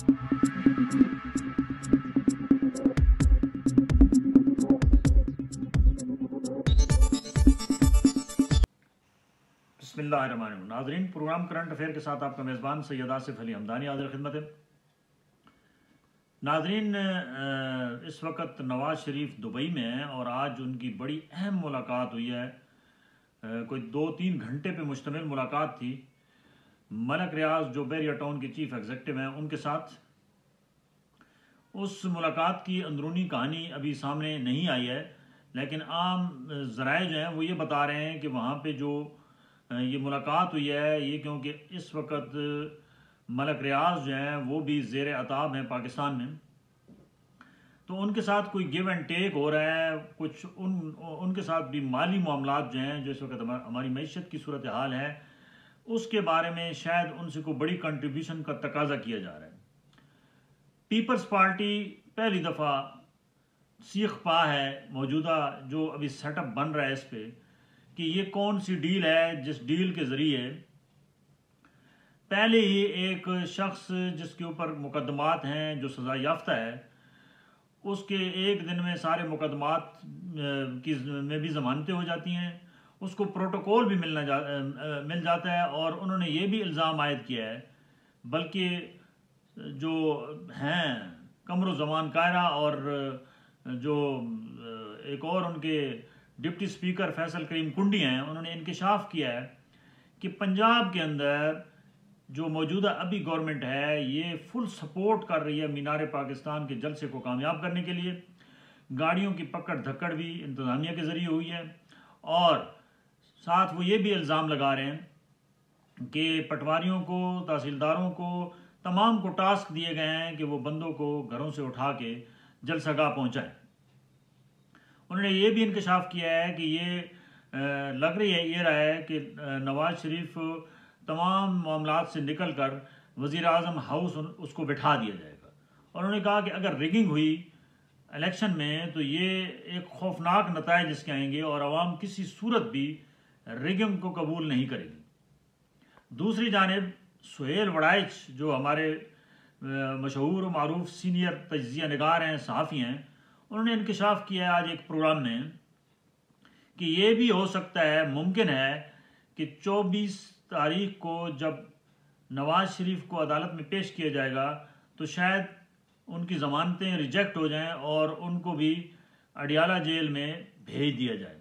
بسم اللہ الرحمن الرحیم۔ ناظرین، پروگرام کرنٹ افیئر کے ساتھ آپ کا میزبان سید آصف علی حمدانی حاضر خدمت ہے۔ ناظرین، اس وقت نواز شریف دبئی میں ہیں اور آج ان کی بڑی اہم ملاقات ہوئی ہے، کوئی 2-3 گھنٹے پہ مشتمل ملاقات تھی ملک ریاض جو بحریہ ٹاؤن کے چیف ایگزیکٹو ہیں ان کے ساتھ۔ اس ملاقات کی اندرونی کہانی ابھی سامنے نہیں آئی ہے، لیکن عام ذرائع جو ہیں وہ یہ بتا رہے ہیں کہ وہاں پہ جو یہ ملاقات ہوئی ہے، یہ کیونکہ اس وقت ملک ریاض جو ہیں وہ بھی زیر عتاب ہیں پاکستان میں، تو ان کے ساتھ کوئی گیو اینڈ ٹیک ہو رہا ہے، کچھ ان کے ساتھ بھی مالی معاملات جو ہیں جو اس وقت ہماری معیشت کی صورتحال ہے اس کے بارے میں شاید ان سے کوئی بڑی کنٹریبیوشن کا تقاضا کیا جا رہا ہے۔ پیپلز پارٹی پہلی دفعہ سیخ پا ہے موجودہ جو ابھی سیٹ اپ بن رہا ہے اس پہ کہ یہ کون سی ڈیل ہے جس ڈیل کے ذریعے پہلے ہی ایک شخص جس کے اوپر مقدمات ہیں جو سزا یافتہ ہے اس کے ایک دن میں سارے مقدمات میں بھی ضمانتیں ہو جاتی ہیں، اس کو پروٹوکول بھی مل جاتا ہے، اور انہوں نے یہ بھی الزام عائد کیا ہے بلکہ جو ہیں قمر و زمان کائرہ اور جو ایک اور ان کے ڈپٹی سپیکر فیصل کریم کنڈی ہیں، انہوں نے انکشاف کیا ہے کہ پنجاب کے اندر جو موجودہ ابھی گورنمنٹ ہے یہ فل سپورٹ کر رہی ہے مینار پاکستان کے جلسے کو کامیاب کرنے کے لیے۔ گاڑیوں کی پکڑ دھکڑ بھی انتظامیہ کے ذریعے ہوئی ہے، اور ساتھ وہ یہ بھی الزام لگا رہے ہیں کہ پٹواریوں کو، تحصیلداروں کو، تمام کو ٹاسک دیے گئے ہیں کہ وہ بندوں کو گھروں سے اٹھا کے جلسہ گاہ پہنچائیں۔ انہوں نے یہ بھی انکشاف کیا ہے کہ یہ لگ رہا ہے کہ نواز شریف تمام معاملات سے نکل کر وزیر اعظم ہاؤس اس کو بٹھا دیا جائے گا، اور انہوں نے کہا کہ اگر ریگنگ ہوئی الیکشن میں تو یہ ایک خوفناک نتائج اس کے آئیں گے اور عوام کسی صورت بھی ریگنگ کو قبول نہیں کرے گی۔ دوسری جانب سہیل وڑائچ جو ہمارے مشہور و معروف سینئر تجزیہ نگار ہیں، صحافی ہیں، انہوں نے انکشاف کیا ہے آج ایک پروگرام میں کہ یہ بھی ہو سکتا ہے، ممکن ہے کہ 24 تاریخ کو جب نواز شریف کو عدالت میں پیش کیا جائے گا تو شاید ان کی ضمانتیں ریجیکٹ ہو جائیں اور ان کو بھی اڈیالہ جیل میں بھیج دیا جائے۔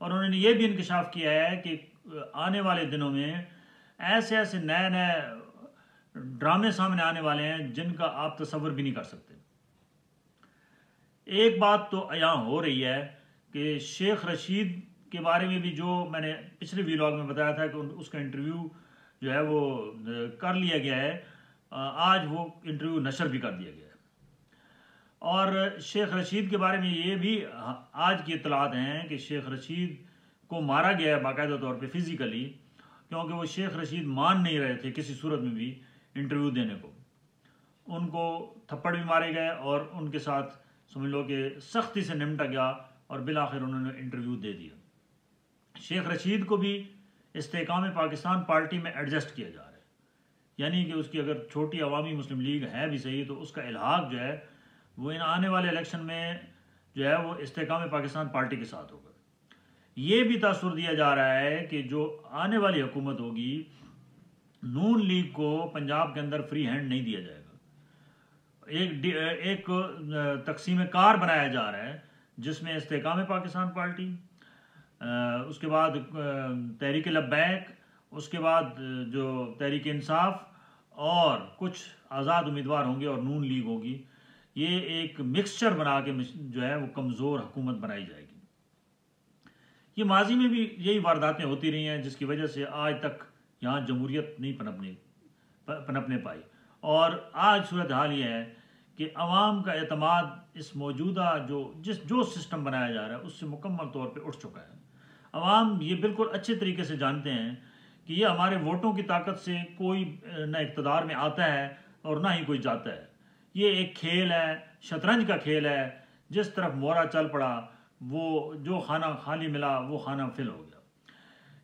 اور انہوں نے یہ بھی انکشاف کیا ہے کہ آنے والے دنوں میں ایسے نئے ڈرامے سامنے آنے والے ہیں جن کا آپ تصور بھی نہیں کر سکتے۔ ایک بات تو عیاں ہو رہی ہے کہ شیخ رشید کے بارے میں بھی جو میں نے پچھلے ویلاگ میں بتایا تھا کہ اس کا انٹرویو جو ہے وہ کر لیا گیا ہے، آج وہ انٹرویو نشر بھی کر دیا گیا ہے۔ اور شیخ رشید کے بارے میں یہ بھی آج کی اطلاعات ہیں کہ شیخ رشید کو مارا گیا ہے باقاعدہ طور پہ فزیکلی، کیونکہ وہ شیخ رشید مان نہیں رہے تھے کسی صورت میں بھی انٹرویو دینے کو۔ ان کو تھپڑ بھی مارے گئے اور ان کے ساتھ سمجھ لو کہ سختی سے نمٹا گیا اور بالآخر انہوں نے انٹرویو دے دیا۔ شیخ رشید کو بھی استحکام پاکستان پارٹی میں ایڈجسٹ کیا جا رہا ہے، یعنی کہ اس کی اگر چھوٹی عوامی مسلم لیگ ہے بھی صحیح تو اس کا الحاق جو ہے وہ ان آنے والے الیکشن میں جو ہے وہ استحکام پاکستان پارٹی کے ساتھ ہوگا۔ یہ بھی تاثر دیا جا رہا ہے کہ جو آنے والی حکومت ہوگی نون لیگ کو پنجاب کے اندر فری ہینڈ نہیں دیا جائے گا، ایک تقسیم کار بنایا جا رہا ہے جس میں استحکام پاکستان پارٹی، اس کے بعد تحریک لبیک، اس کے بعد جو تحریک انصاف اور کچھ آزاد امیدوار ہوں گے اور نون لیگ ہوگی۔ یہ ایک مکسچر بنا کے جو ہے وہ کمزور حکومت بنائی جائے گی۔ یہ ماضی میں بھی یہی وارداتیں ہوتی رہی ہیں جس کی وجہ سے آج تک یہاں جمہوریت نہیں پنپنے پائی، اور آج صورتحال یہ ہے کہ عوام کا اعتماد اس موجودہ جو سسٹم بنایا جا رہا ہے اس سے مکمل طور پہ اٹھ چکا ہے۔ عوام یہ بالکل اچھے طریقے سے جانتے ہیں کہ یہ ہمارے ووٹوں کی طاقت سے کوئی نہ اقتدار میں آتا ہے اور نہ ہی کوئی جاتا ہے۔ یہ ایک کھیل ہے، شطرنج کا کھیل ہے، جس طرف مورا چل پڑا وہ جو خانہ خالی ملا وہ خانہ فل ہو گیا۔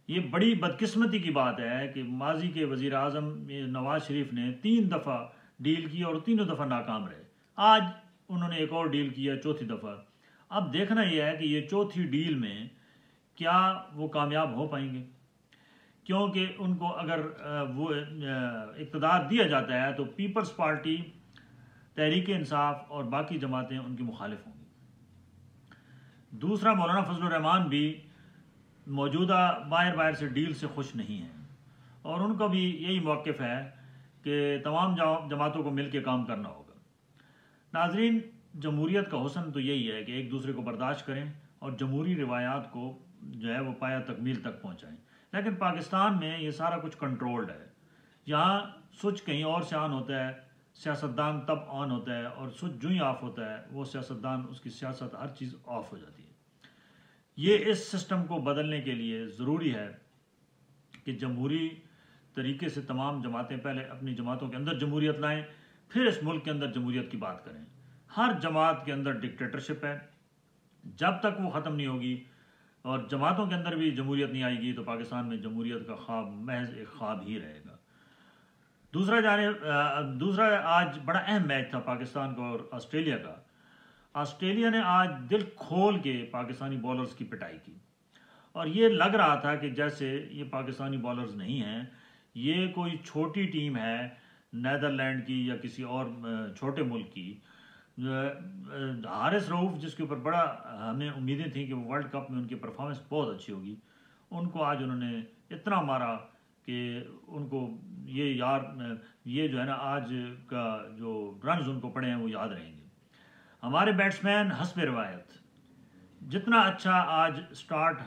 یہ بڑی بدقسمتی کی بات ہے کہ ماضی کے وزیر اعظم نواز شریف نے 3 دفعہ ڈیل کی اور تینوں دفعہ ناکام رہے. آج انہوں نے ایک اور ڈیل کیا چوتھی دفعہ. اب دیکھنا یہ ہے کہ یہ چوتھی ڈیل میں کیا وہ کامیاب ہو پائیں گے، کیونکہ ان کو اگر وہ اقتدار دیا جاتا ہے تو پیپلز پارٹی، تحریک انصاف اور باقی جماعتیں ان کی مخالف ہوں گی. دوسرا، مولانا فضل الرحمان بھی موجودہ باہر سے ڈیل سے خوش نہیں ہیں، اور ان کا بھی یہی موقف ہے کہ تمام جماعتوں کو مل کے کام کرنا ہوگا. ناظرین، جمہوریت کا حسن تو یہی ہے کہ ایک دوسرے کو برداشت کریں اور جمہوری روایات کو جو ہے وہ پایہ تکمیل تک پہنچائیں. لیکن پاکستان میں یہ سارا کچھ کنٹرولڈ ہے. یہاں سوئچ کہیں اور سے آن ہوتا ہے، سیاستدان تب آن ہوتا ہے، اور سوئچ جو ہی آف ہوتا ہے وہ سیاستدان، اس کی سیاست، ہر چیز آف ہو جاتی ہے. یہ اس سسٹم کو بدلنے کے لیے ضروری ہے کہ جمہوری طریقے سے تمام جماعتیں پہلے اپنی جماعتوں کے اندر جمہوریت لائیں، پھر اس ملک کے اندر جمہوریت کی بات کریں. ہر جماعت کے اندر ڈکٹیٹرشپ ہے، جب تک وہ ختم نہیں ہوگی اور جماعتوں کے اندر بھی جمہوریت نہیں آئے گی تو پاکستان میں جمہوریت کا خواب محض ایک خواب ہی رہے گا. دوسرا آج بڑا اہم میچ تھا پاکستان کا اور آسٹریلیا کا. آسٹریلیا نے آج دل کھول کے پاکستانی بولرز کی پٹائی کی، اور یہ لگ رہا تھا کہ جیسے یہ پاکستانی بولرز نہیں ہیں، یہ کوئی چھوٹی ٹیم ہے نیدرلینڈ کی یا کسی اور چھوٹے ملک کی. حارث رؤف، جس کے اوپر بڑا ہمیں امیدیں تھیں کہ وہ ورلڈ کپ میں ان کی پرفارمنس بہت اچھی ہوگی، ان کو آج انہوں نے اتنا مارا کہ ان کو یہ جو ہے نا آج کا جو رنز ان کو پڑے ہیں وہ یاد رہیں گے. ہمارے بیٹسمین حسب روایت جتنا اچھا آج سٹارٹ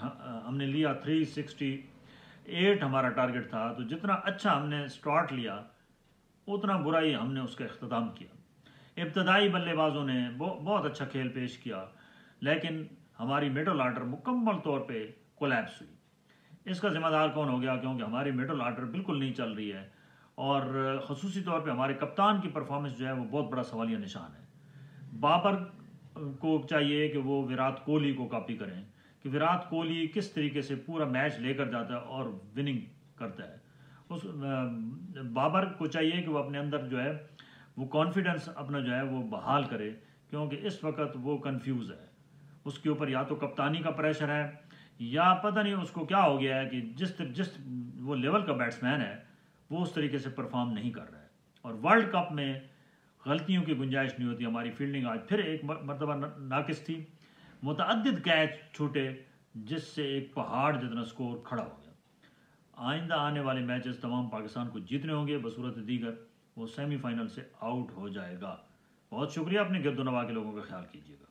ہم نے لیا، 368 ہمارا ٹارگٹ تھا، تو جتنا اچھا ہم نے سٹارٹ لیا اتنا برا ہی ہم نے اس کا اختتام کیا. ابتدائی بلے بازوں نے بہت اچھا کھیل پیش کیا، لیکن ہماری مڈل آرڈر مکمل طور پہ کولیپس ہوئی. اس کا ذمہ دار کون ہو گیا؟ کیونکہ ہماری مڈل آرڈر بالکل نہیں چل رہی ہے، اور خصوصی طور پہ ہمارے کپتان کی پرفارمنس جو ہے وہ بہت بڑا سوالیہ نشان ہے. بابر کو چاہیے کہ وہ وراٹ کوہلی کو کاپی کریں، کہ وراٹ کوہلی کس طریقے سے پورا میچ لے کر جاتا ہے اور وننگ کرتا ہے. اس بابر کو چاہیے کہ وہ اپنے اندر جو ہے وہ کانفیڈنس اپنا جو ہے وہ بحال کرے، کیونکہ اس وقت وہ کنفیوز ہے. اس کے اوپر یا تو کپتانی کا پریشر ہے یا پتہ نہیں اس کو کیا ہو گیا ہے کہ جس وہ لیول کا بیٹسمین ہے وہ اس طریقے سے پرفارم نہیں کر رہا ہے. اور ورلڈ کپ میں غلطیوں کی گنجائش نہیں ہوتی. ہماری فیلڈنگ آج پھر ایک مرتبہ ناقص تھی، متعدد کیچ چھوٹے جس سے ایک پہاڑ جتنا سکور کھڑا ہو گیا. آئندہ آنے والے میچز تمام پاکستان کو جیتنے ہوں گے، بصورت دیگر وہ سیمی فائنل سے آؤٹ ہو جائے گا. بہت شکریہ. اپنے گرد و نواح کے لوگوں کا خیال کیجیے گا.